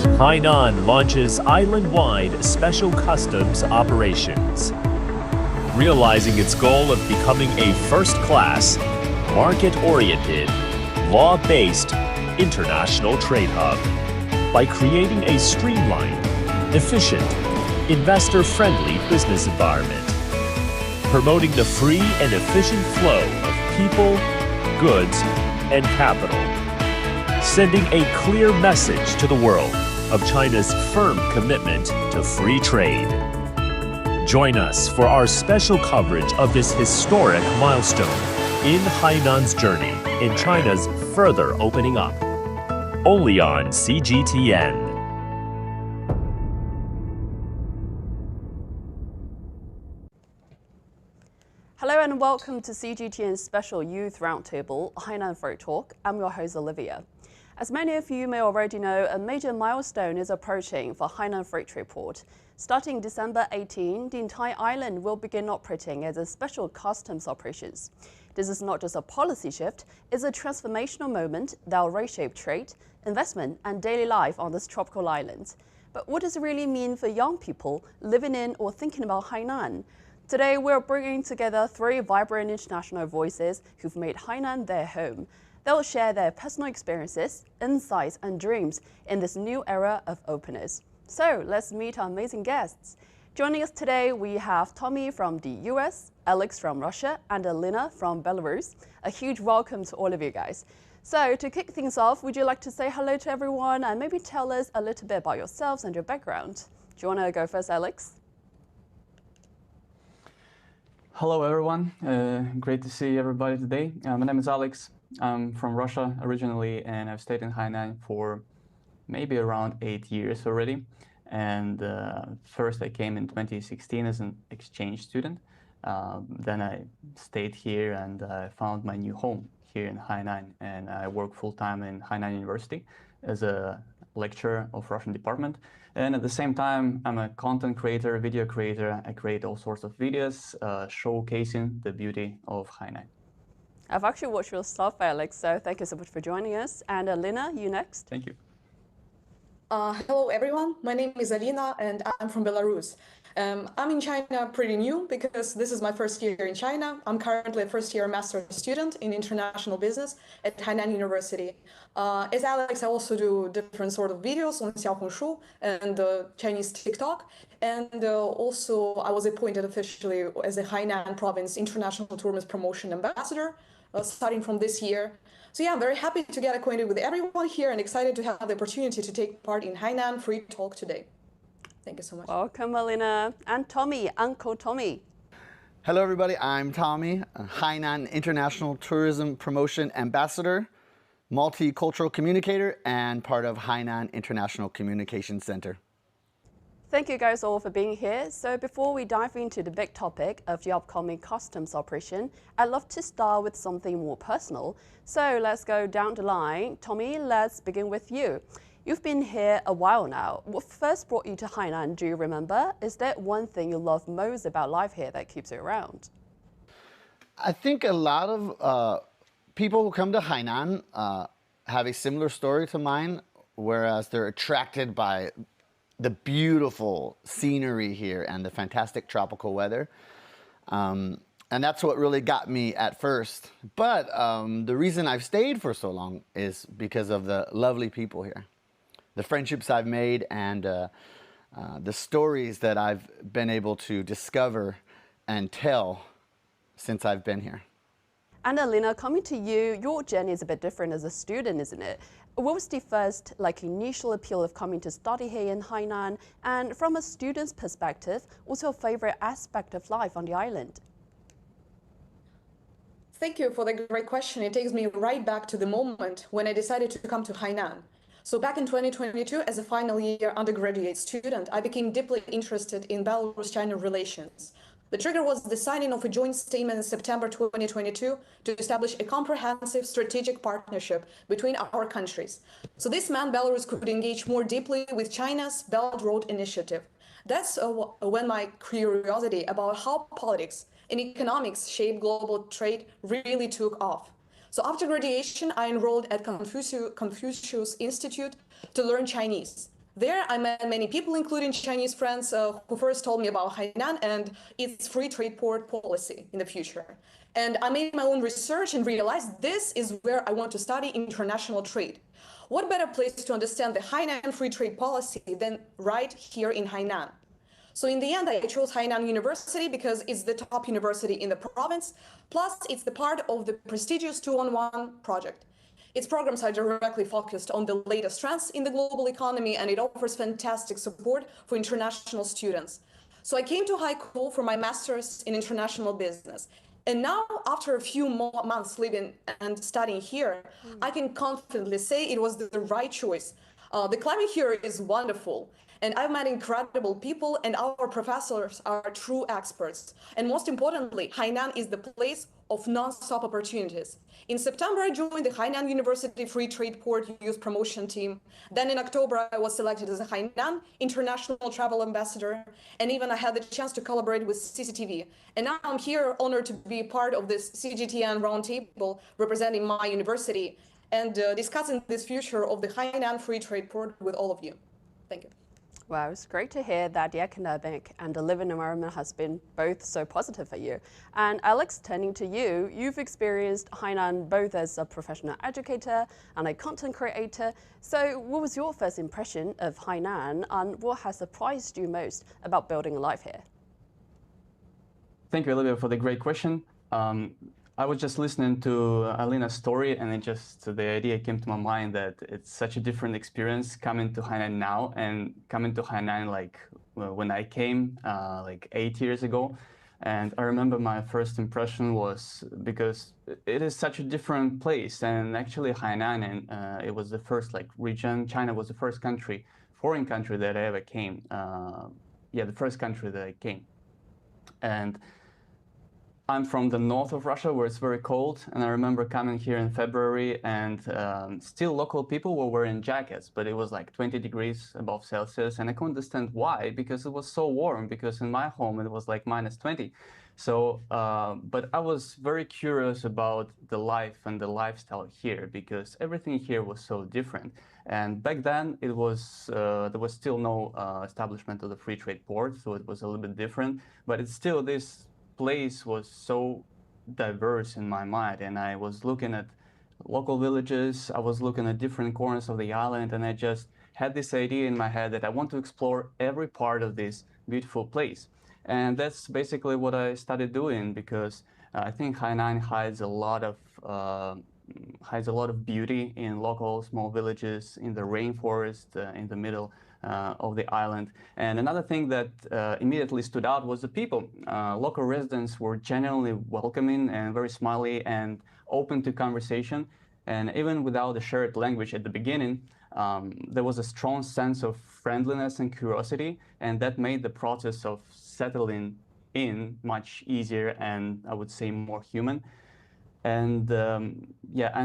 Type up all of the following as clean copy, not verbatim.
Hainan launches island-wide special customs operations. Realizing its goal of becoming a first-class, market-oriented, law-based international trade hub by creating a streamlined, efficient, investor-friendly business environment, promoting the free and efficient flow of people, goods, and capital, sending a clear message to the world of China's firm commitment to free trade. Join us for our special coverage of this historic milestone in Hainan's journey in China's further opening up. Only on CGTN. Hello and welcome to CGTN's special Youth Roundtable, Hainan Free Talk. I'm your host, Olivia. As many of you may already know, a major milestone is approaching for Hainan Free Trade Port. Starting December 18, the entire island will begin operating as a special customs operations. This is not just a policy shift, it's a transformational moment that will reshape trade, investment, and daily life on this tropical island. But what does it really mean for young people living in or thinking about Hainan? Today, we're bringing together three vibrant international voices who've made Hainan their home. They'll share their personal experiences, insights, and dreams in this new era of openness. So let's meet our amazing guests. Joining us today, we have Tommy from the US, Alex from Russia, and Alina from Belarus. A huge welcome to all of you guys. So to kick things off, would you like to say hello to everyone and maybe tell us a little bit about yourselves and your background? Do you want to go first, Alex? Hello everyone, great to see everybody today. My name is Alex. I'm from Russia originally and I've stayed in Hainan for maybe around 8 years already. And first I came in 2016 as an exchange student. Then I stayed here and I found my new home here in Hainan, and I work full-time in Hainan University as a lecturer of Russian department. And at the same time, I'm a content creator, video creator. I create all sorts of videos showcasing the beauty of Hainan. I've actually watched your stuff, Alex, so thank you so much for joining us. And Alina, you next. Thank you. Hello, everyone. My name is Alina, and I'm from Belarus. I'm in China pretty new because this is my first year in China. I'm currently a first-year master's student in international business at Hainan University. As Alex, I also do different sort of videos on Xiaohongshu and Chinese TikTok. And also, I was appointed officially as a Hainan Province International Tourism Promotion Ambassador starting from this year. So yeah, I'm very happy to get acquainted with everyone here and excited to have the opportunity to take part in Hainan Free Talk today. Thank you so much. Welcome, Alina. And Tommy, Uncle Tommy. Hello, everybody. I'm Tommy, a Hainan International Tourism Promotion Ambassador, multicultural communicator, and part of Hainan International Communication Center. Thank you guys all for being here. So before we dive into the big topic of the upcoming customs operation, I'd love to start with something more personal. So let's go down the line. Tommy, let's begin with you. You've been here a while now. What first brought you to Hainan, do you remember? Is there one thing you love most about life here that keeps you around? I think a lot of people who come to Hainan have a similar story to mine, whereas they're attracted by the beautiful scenery here and the fantastic tropical weather. And that's what really got me at first. But the reason I've stayed for so long is because of the lovely people here, the friendships I've made, and the stories that I've been able to discover and tell since I've been here. And Alina, coming to you, your journey is a bit different as a student, isn't it? What was the first initial appeal of coming to study here in Hainan? And from a student's perspective, what's your favorite aspect of life on the island? Thank you for the great question. It takes me right back to the moment when I decided to come to Hainan. So back in 2022, as a final year undergraduate student, I became deeply interested in Belarus-China relations. The trigger was the signing of a joint statement in September 2022 to establish a comprehensive strategic partnership between our countries. So this meant Belarus could engage more deeply with China's Belt and Road Initiative. That's when my curiosity about how politics and economics shape global trade really took off. So after graduation, I enrolled at Confucius Institute to learn Chinese. There, I met many people, including Chinese friends, who first told me about Hainan and its free trade port policy in the future. And I made my own research and realized this is where I want to study international trade. What better place to understand the Hainan free trade policy than right here in Hainan? So in the end, I chose Hainan University because it's the top university in the province, plus it's the part of the prestigious 2-on-1 project. Its programs are directly focused on the latest trends in the global economy, and it offers fantastic support for international students. So I came to Haikou for my master's in international business. And now, after a few more months living and studying here, I can confidently say it was the right choice. The climate here is wonderful, and I've met incredible people, and our professors are true experts. And most importantly, Hainan is the place of non-stop opportunities. In September, I joined the Hainan University Free Trade Port Youth Promotion Team. Then in October, I was selected as a Hainan International Travel Ambassador, and even I had the chance to collaborate with CCTV. And now I'm here, honored to be part of this CGTN roundtable representing my university and discussing this future of the Hainan Free Trade Port with all of you. Thank you. Wow, it's great to hear that the academic and the living environment has been both so positive for you. And Alex, turning to you, you've experienced Hainan both as a professional educator and a content creator. So what was your first impression of Hainan, and what has surprised you most about building a life here? Thank you, Olivia, for the great question. I was just listening to Alina's story, and the idea came to my mind that it's such a different experience coming to Hainan now and coming to Hainan when I came 8 years ago. And I remember my first impression was because it is such a different place. And actually Hainan, it was the first region. China was the first foreign country that I ever came. The first country that I came. And I'm from the north of Russia, where it's very cold, and I remember coming here in February, and still local people were wearing jackets, but it was like 20 degrees above Celsius, and I couldn't understand why, because it was so warm, because in my home it was like -20. So, but I was very curious about the life and the lifestyle here, because everything here was so different. And back then, it was there was still no establishment of the free trade port, so it was a little bit different, but it's still this place was so diverse in my mind, and I was looking at local villages, I was looking at different corners of the island, and I just had this idea in my head that I want to explore every part of this beautiful place. And that's basically what I started doing, because I think Hainan hides a lot of beauty in local small villages, in the rainforest, in the middle of the island. And another thing that immediately stood out was the people. Local residents were genuinely welcoming and very smiley and open to conversation. And even without a shared language at the beginning, there was a strong sense of friendliness and curiosity, and that made the process of settling in much easier and, I would say, more human. And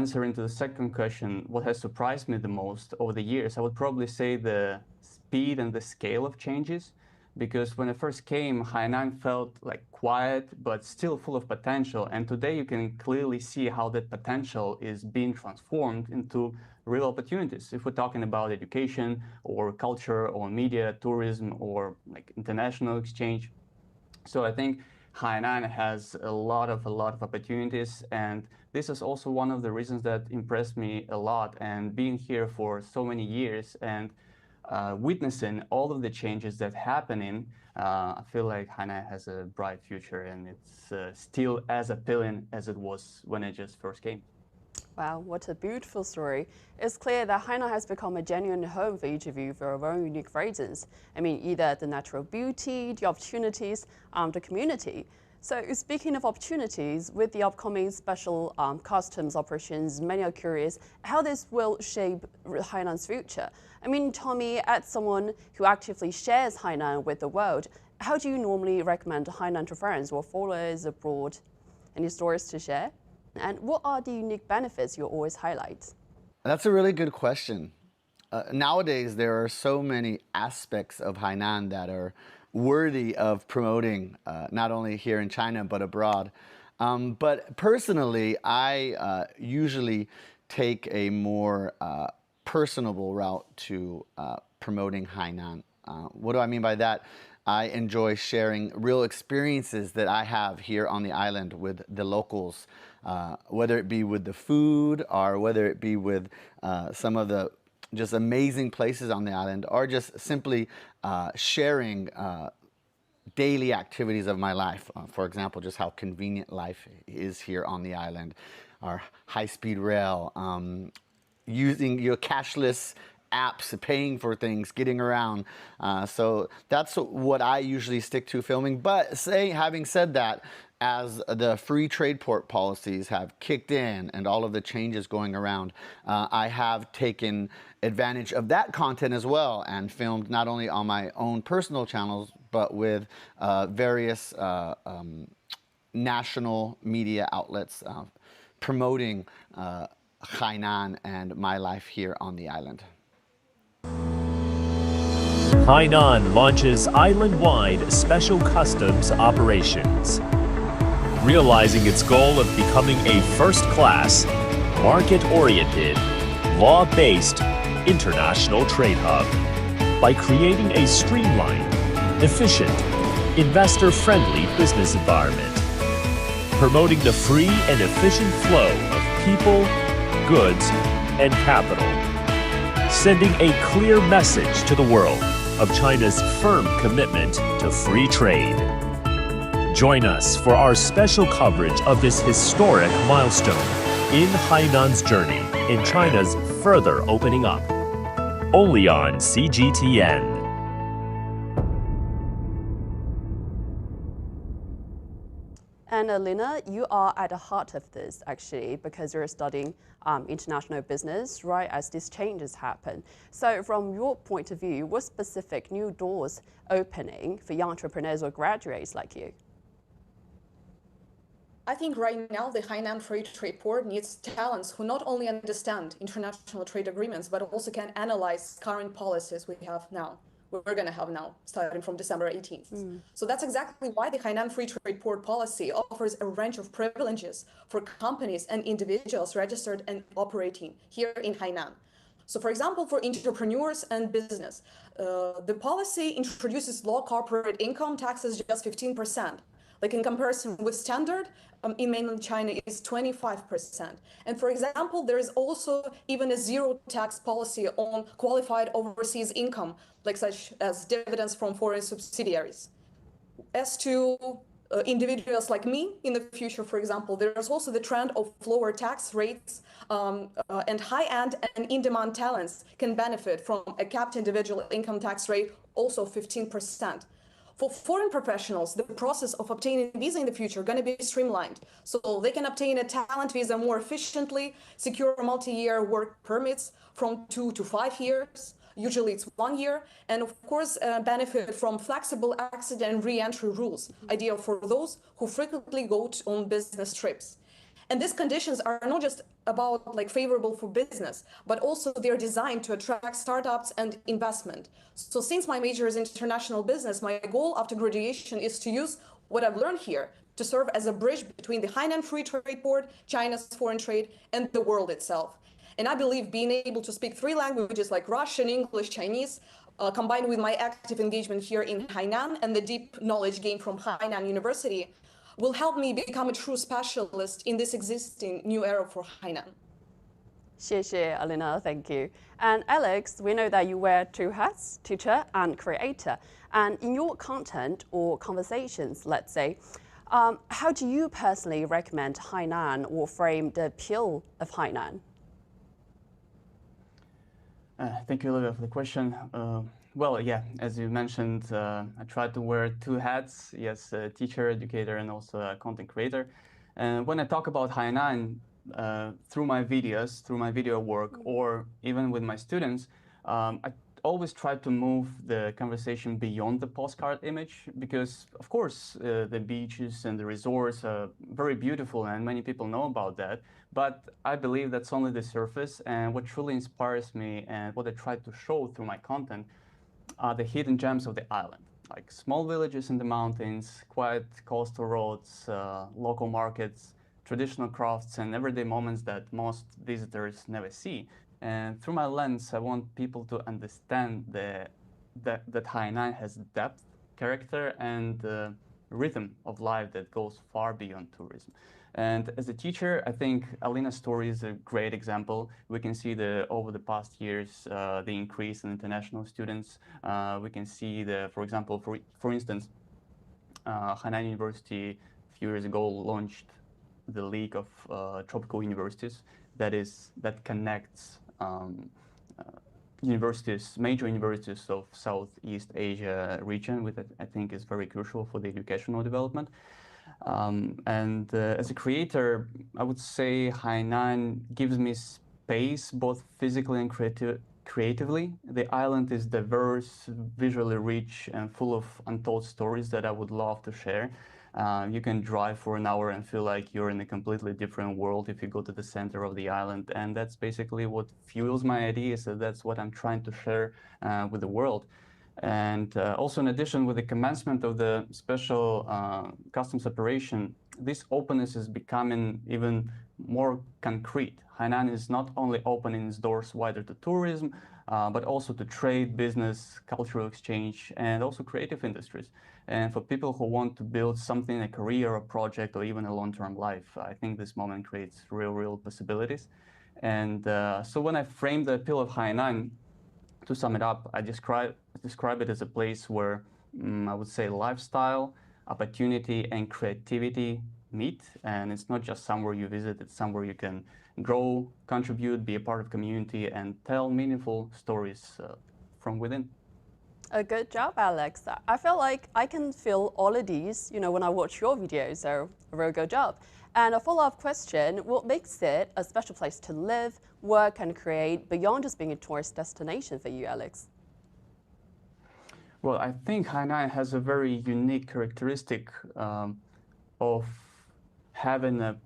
answering to the second question, what has surprised me the most over the years, I would probably say the speed and the scale of changes. Because when I first came, Hainan felt like quiet, but still full of potential. And today you can clearly see how that potential is being transformed into real opportunities. If we're talking about education or culture or media, tourism, or like international exchange. So I think Hainan has a lot of opportunities, and this is also one of the reasons that impressed me a lot. And being here for so many years and witnessing all of the changes that happening, I feel like Hainan has a bright future, and it's still as appealing as it was when I just first came. Wow, what a beautiful story. It's clear that Hainan has become a genuine home for each of you for very unique reasons. I mean, either the natural beauty, the opportunities, the community. So speaking of opportunities, with the upcoming special customs operations, many are curious how this will shape Hainan's future. I mean, Tommy, as someone who actively shares Hainan with the world, how do you normally recommend Hainan to friends or followers abroad? Any stories to share? And what are the unique benefits you always highlight? That's a really good question. Nowadays, there are so many aspects of Hainan that are worthy of promoting, not only here in China, but abroad. But personally, I usually take a more personable route to promoting Hainan. What do I mean by that? I enjoy sharing real experiences that I have here on the island with the locals, whether it be with the food or whether it be with some of the just amazing places on the island, or just simply sharing daily activities of my life. For example, just how convenient life is here on the island, our high-speed rail, using your cashless apps, paying for things, getting around. So that's what I usually stick to filming. But having said that, as the free trade port policies have kicked in and all of the changes going around, I have taken advantage of that content as well and filmed not only on my own personal channels, but with various national media outlets promoting Hainan and my life here on the island. Hainan launches island-wide special customs operations. Realizing its goal of becoming a first-class, market-oriented, law-based international trade hub by creating a streamlined, efficient, investor-friendly business environment, promoting the free and efficient flow of people, goods, and capital, sending a clear message to the world of China's firm commitment to free trade. Join us for our special coverage of this historic milestone in Hainan's journey in China's further opening up. Only on CGTN. And Alina, you are at the heart of this actually, because you're studying international business right as these changes happen. So from your point of view, what specific new doors opening for young entrepreneurs or graduates like you? I think right now the Hainan Free Trade Port needs talents who not only understand international trade agreements, but also can analyze current policies we have now. We're going to have now, starting from December 18th. So that's exactly why the Hainan Free Trade Port policy offers a range of privileges for companies and individuals registered and operating here in Hainan. So for example, for entrepreneurs and business, the policy introduces low corporate income taxes just 15%. Like in comparison with standard, in mainland China is 25%. And for example, there is also even a zero tax policy on qualified overseas income, like such as dividends from foreign subsidiaries. As to individuals like me in the future, for example, there's also the trend of lower tax rates, and high-end and in-demand talents can benefit from a capped individual income tax rate, also 15%. For foreign professionals, the process of obtaining a visa in the future is going to be streamlined. So they can obtain a talent visa more efficiently, secure multi-year work permits from 2 to 5 years. Usually it's 1 year. And of course, benefit from flexible exit and re-entry rules, ideal for those who frequently go on business trips. And these conditions are not just about like favorable for business, but also they're designed to attract startups and investment. So since my major is international business, my goal after graduation is to use what I've learned here to serve as a bridge between the Hainan Free Trade Port, China's foreign trade, and the world itself. And I believe being able to speak 3 languages like Russian, English, Chinese, combined with my active engagement here in Hainan and the deep knowledge gained from Hainan University, will help me become a true specialist in this existing new era for Hainan. 谢谢 Alina, thank you. And Alex, we know that you wear 2 hats, teacher and creator. And in your content or conversations, let's say, how do you personally recommend Hainan or frame the appeal of Hainan? Thank you, Olivia, for the question. Well, yeah, as you mentioned, I try to wear 2 hats. Yes, teacher, educator, and also a content creator. And when I talk about Hainan, through my videos, through my video work, or even with my students, I always try to move the conversation beyond the postcard image, because of course the beaches and the resorts are very beautiful and many people know about that, but I believe that's only the surface, and what truly inspires me and what I try to show through my content are the hidden gems of the island, like small villages in the mountains, quiet coastal roads, local markets, traditional crafts, and everyday moments that most visitors never see. And through my lens, I want people to understand that Hainan has depth, character, and rhythm of life that goes far beyond tourism. And as a teacher, I think Alina's story is a great example. We can see over the past years the increase in international students. We can see for example, for instance, Hainan University a few years ago launched the League of Tropical Universities that connects major universities of Southeast Asia region, which I think is very crucial for the educational development. As a creator, I would say Hainan gives me space both physically and creatively. The island is diverse, visually rich, and full of untold stories that I would love to share. You can drive for an hour and feel like you're in a completely different world if you go to the center of the island. And that's basically what fuels my ideas. So that's what I'm trying to share with the world. And also, in addition, with the commencement of the special customs operation, this openness is becoming even more concrete. Hainan is not only opening its doors wider to tourism, but also to trade, business, cultural exchange, and also creative industries. And for people who want to build something, a career, a project, or even a long-term life, I think this moment creates real possibilities. And so when I frame the appeal of Hainan, to sum it up, I describe it as a place where I would say lifestyle, opportunity, and creativity meet. And it's not just somewhere you visit, it's somewhere you can grow, contribute, be a part of community, and tell meaningful stories from within. A good job, Alex. I feel like I can feel all of these, when I watch your videos, so a real good job. And a follow-up question, what makes it a special place to live, work, and create beyond just being a tourist destination for you, Alex? Well, I think Hainan has a very unique characteristic of having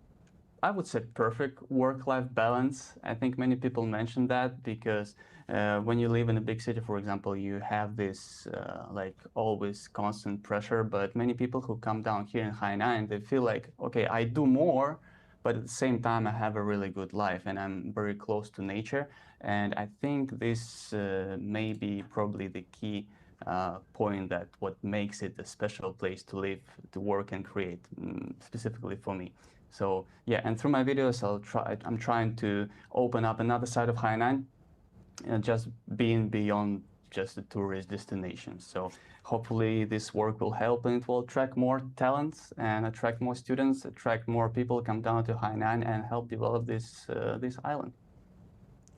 I would say, perfect work-life balance. I think many people mention that because when you live in a big city, for example, you have this like always constant pressure. But many people who come down here in Hainan, they feel like, okay, I do more, but at the same time, I have a really good life and I'm very close to nature. And I think this may be probably the key point that what makes it a special place to live, to work and create, specifically for me. So yeah, and through my videos, I'm trying to open up another side of Hainan, just being beyond just a tourist destination. So hopefully this work will help and it will attract more talents and attract more students, attract more people come down to Hainan and help develop this island.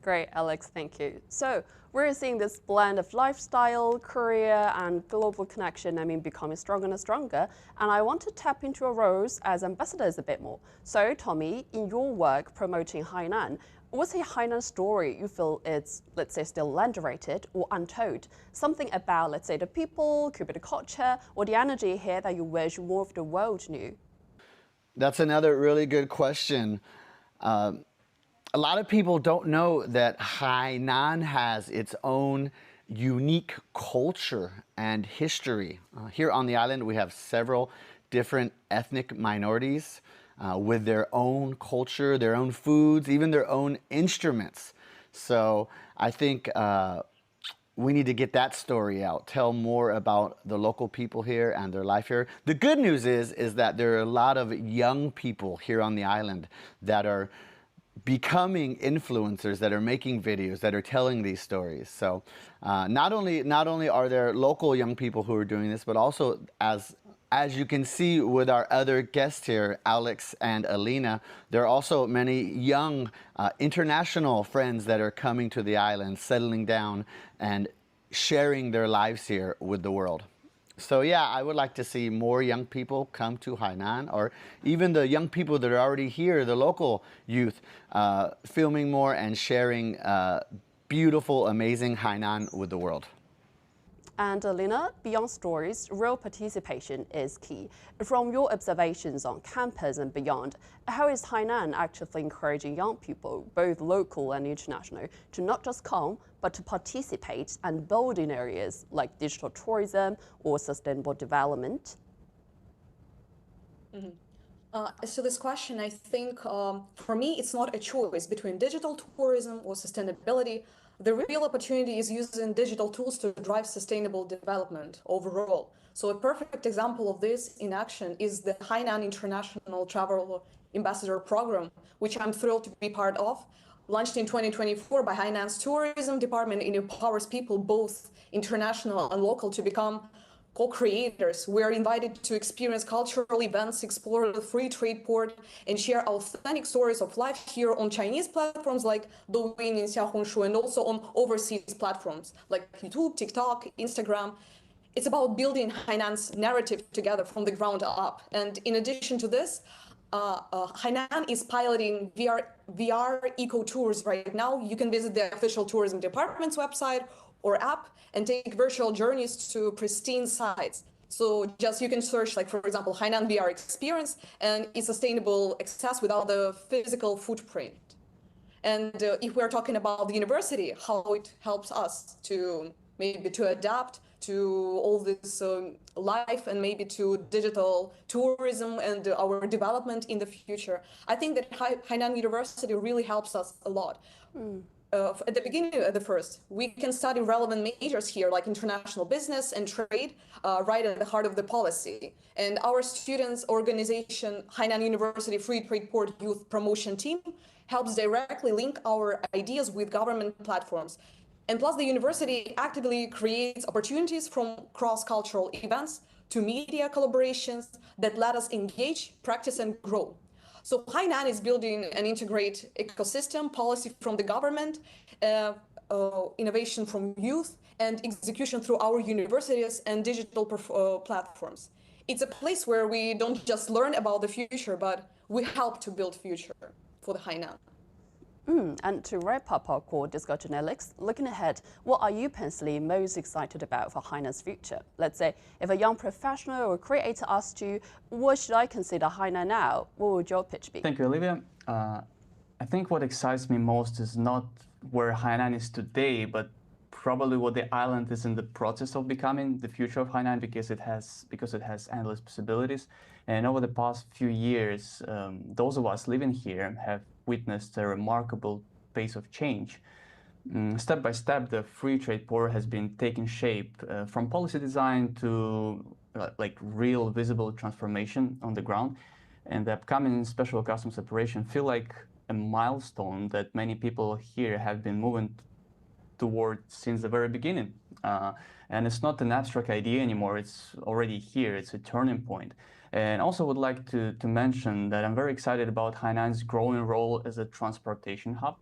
Great, Alex, thank you. So we're seeing this blend of lifestyle, career, and global connection, becoming stronger and stronger. And I want to tap into your roles as ambassadors a bit more. So Tommy, in your work promoting Hainan, what's a Hainan story you feel it's, let's say, still underrated or untold? Something about, let's say, the people, could be the culture, or the energy here that you wish more of the world knew? That's another really good question. A lot of people don't know that Hainan has its own unique culture and history. Here on the island, we have several different ethnic minorities with their own culture, their own foods, even their own instruments. So I think we need to get that story out, tell more about the local people here and their life here. The good news is that there are a lot of young people here on the island that are becoming influencers, that are making videos, that are telling these stories. So not only are there local young people who are doing this, but also as you can see with our other guests here, Alex and Alina, there are also many young international friends that are coming to the island, settling down and sharing their lives here with the world. So yeah, I would like to see more young people come to Hainan, or even the young people that are already here, the local youth, filming more and sharing beautiful, amazing Hainan with the world. And Alina, beyond stories, real participation is key. From your observations on campus and beyond, how is Hainan actively encouraging young people, both local and international, to not just come, but to participate and build in areas like digital tourism or sustainable development? So this question, I think, for me, it's not a choice between digital tourism or sustainability. The real opportunity is using digital tools to drive sustainable development overall. So a perfect example of this in action is the Hainan International Travel Ambassador Program, which I'm thrilled to be part of. Launched in 2024 by Hainan's tourism department, it empowers people, both international and local, to become co-creators. We are invited to experience cultural events, explore the free trade port, and share authentic stories of life here on Chinese platforms like Douyin and Xiaohongshu, and also on overseas platforms like YouTube, TikTok, Instagram. It's about building Hainan's narrative together from the ground up. And in addition to this, Hainan is piloting VR eco tours right now. You can visit the official tourism department's website or app and take virtual journeys to pristine sites. So just you can search, like, for example, Hainan VR experience, and it's sustainable access without the physical footprint. And if we're talking about the university, how it helps us to maybe to adapt to all this life and maybe to digital tourism and our development in the future. I think that Hainan University really helps us a lot. At the beginning, at the first, we can study relevant majors here, like international business and trade, right at the heart of the policy. And our students' organization, Hainan University Free Trade Port Youth Promotion Team, helps directly link our ideas with government platforms. And plus, the university actively creates opportunities from cross-cultural events to media collaborations that let us engage, practice, and grow. So Hainan is building an integrated ecosystem, policy from the government, innovation from youth, and execution through our universities and digital platforms. It's a place where we don't just learn about the future, but we help to build future for the Hainan. And to wrap up our core discussion, Alex, looking ahead, what are you personally most excited about for Hainan's future? Let's say if a young professional or creator asked you, what should I consider Hainan now? What would your pitch be? Thank you, Olivia. I think what excites me most is not where Hainan is today, but probably what the island is in the process of becoming, the future of Hainan, because it has endless possibilities. And over the past few years, those of us living here have witnessed a remarkable pace of change. Step by step, the free trade port has been taking shape, from policy design to like real visible transformation on the ground. And the upcoming special customs operation feel like a milestone that many people here have been moving toward since the very beginning. And it's not an abstract idea anymore, it's already here, it's a turning point. And also would like to mention that I'm very excited about Hainan's growing role as a transportation hub.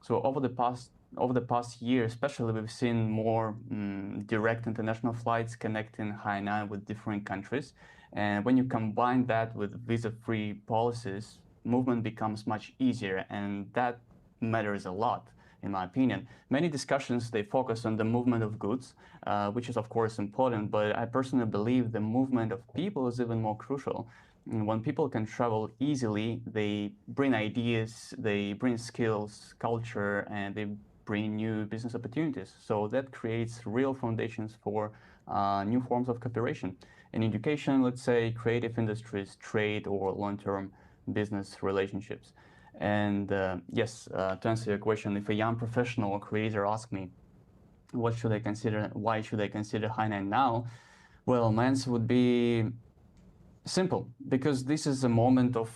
So over the past year, especially, we've seen more direct international flights connecting Hainan with different countries. And when you combine that with visa-free policies, movement becomes much easier, and that matters a lot, in my opinion. Many discussions, they focus on the movement of goods, which is of course important, but I personally believe the movement of people is even more crucial. When people can travel easily, they bring ideas, they bring skills, culture, and they bring new business opportunities. So that creates real foundations for new forms of cooperation. In education, let's say, creative industries, trade, or long-term business relationships. And yes, to answer your question, if a young professional or creator asks me, what should I consider, why should I consider Hainan now? Well, my answer would be simple, because this is a moment of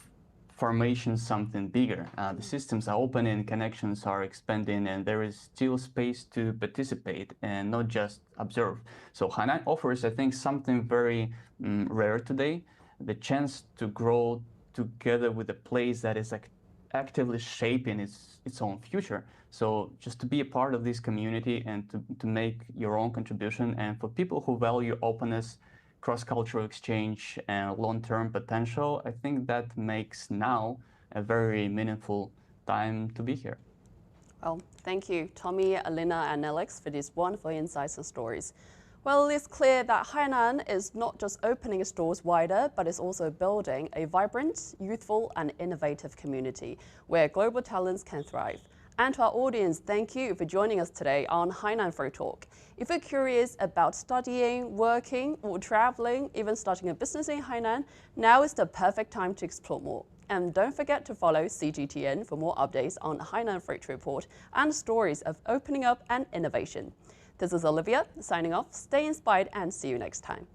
formation, something bigger. The systems are opening, connections are expanding, and there is still space to participate and not just observe. So Hainan offers, I think, something very rare today, the chance to grow together with a place that is actively shaping its own future. So just to be a part of this community and to make your own contribution, and for people who value openness, cross-cultural exchange, and long-term potential, I think that makes now a very meaningful time to be here. Well, thank you, Tommy, Alina, and Alex, for these wonderful insights and stories. Well, it's clear that Hainan is not just opening its doors wider, but it's also building a vibrant, youthful, and innovative community where global talents can thrive. And to our audience, thank you for joining us today on Hainan Free Talk. If you're curious about studying, working, or traveling, even starting a business in Hainan, now is the perfect time to explore more. And don't forget to follow CGTN for more updates on Hainan Free Trade Port and stories of opening up and innovation. This is Olivia, signing off. Stay inspired and see you next time.